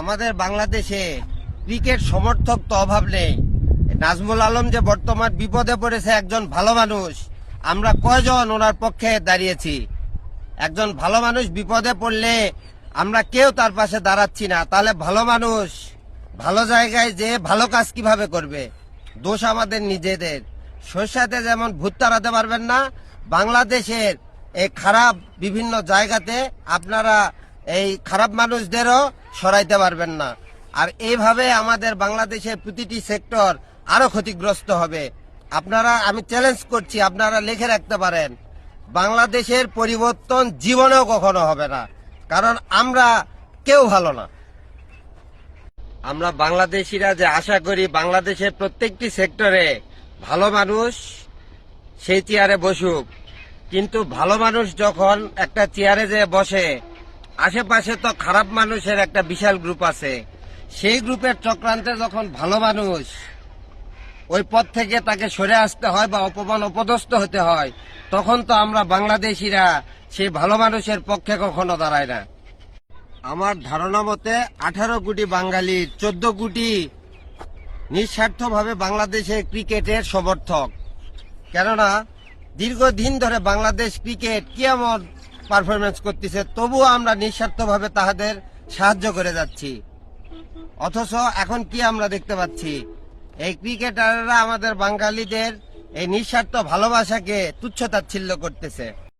আমাদের বাংলাদেশে ক্রিকেট সমর্থক তো অভাব নেই। নাজমুল আলম যে বর্তমান বিপদে পড়েছে, একজন ভালো মানুষ, আমরা কয়জন ওনার পক্ষে দাঁড়িয়েছি? একজন ভালো মানুষ বিপদে পড়লে আমরা কেউ তার পাশে দাঁড়াচ্ছি না। তাহলে ভালো মানুষ ভালো জায়গায় যে ভালো কাজ কিভাবে করবে? দোষ আমাদের নিজেদের। সরষাতে যেমন ভূত তাড়াতে পারবেন না, বাংলাদেশের এই খারাপ বিভিন্ন জায়গাতে আপনারা এই খারাপ মানুষদেরও সরাইতে পারবেন না। আর এইভাবে আমাদের বাংলাদেশের প্রতিটি সেক্টর আরো ক্ষতিগ্রস্ত হবে। আপনারা, আমি চ্যালেঞ্জ করছি, আপনারা লিখে রাখতে পারেন, বাংলাদেশের পরিবর্তন জীবনেও কখনো হবে না, কারণ আমরা কেউ ভালো না। আমরা বাংলাদেশিরা যে আশা করি বাংলাদেশের প্রত্যেকটি সেক্টরে ভালো মানুষ সেই চেয়ারে বসুক, কিন্তু ভালো মানুষ যখন একটা চেয়ারে যে বসে, আশেপাশে তো খারাপ মানুষের একটা বিশাল গ্রুপ আছে। সেই গ্রুপের চক্রান্তে যখন ভালো মানুষ ওই পদ থেকে তাকে সরে আসতে হয় বা অপমান অপদস্থ হতে হয়, তখন তো আমরা বাংলাদেশিরা সেই ভালো মানুষের পক্ষে কখনো দাঁড়ায় না। আমার ধারণা মতে 18 কোটি বাঙালির 14 কোটি নিঃস্বার্থভাবে বাংলাদেশের ক্রিকেটের সমর্থক। কেননা দীর্ঘদিন ধরে বাংলাদেশ ক্রিকেট কি এমন পারফরমেন্স করতেছে, তবুও আমরা নিঃস্বার্থভাবে তাদের সাহায্য করে যাচ্ছি। অথচ এখন কি আমরা দেখতে পাচ্ছি? এই ক্রিকেটাররা আমাদের বাঙালিদের এই নিঃস্বার্থ ভালোবাসাকে তুচ্ছ তাচ্ছিল্য করতেছে।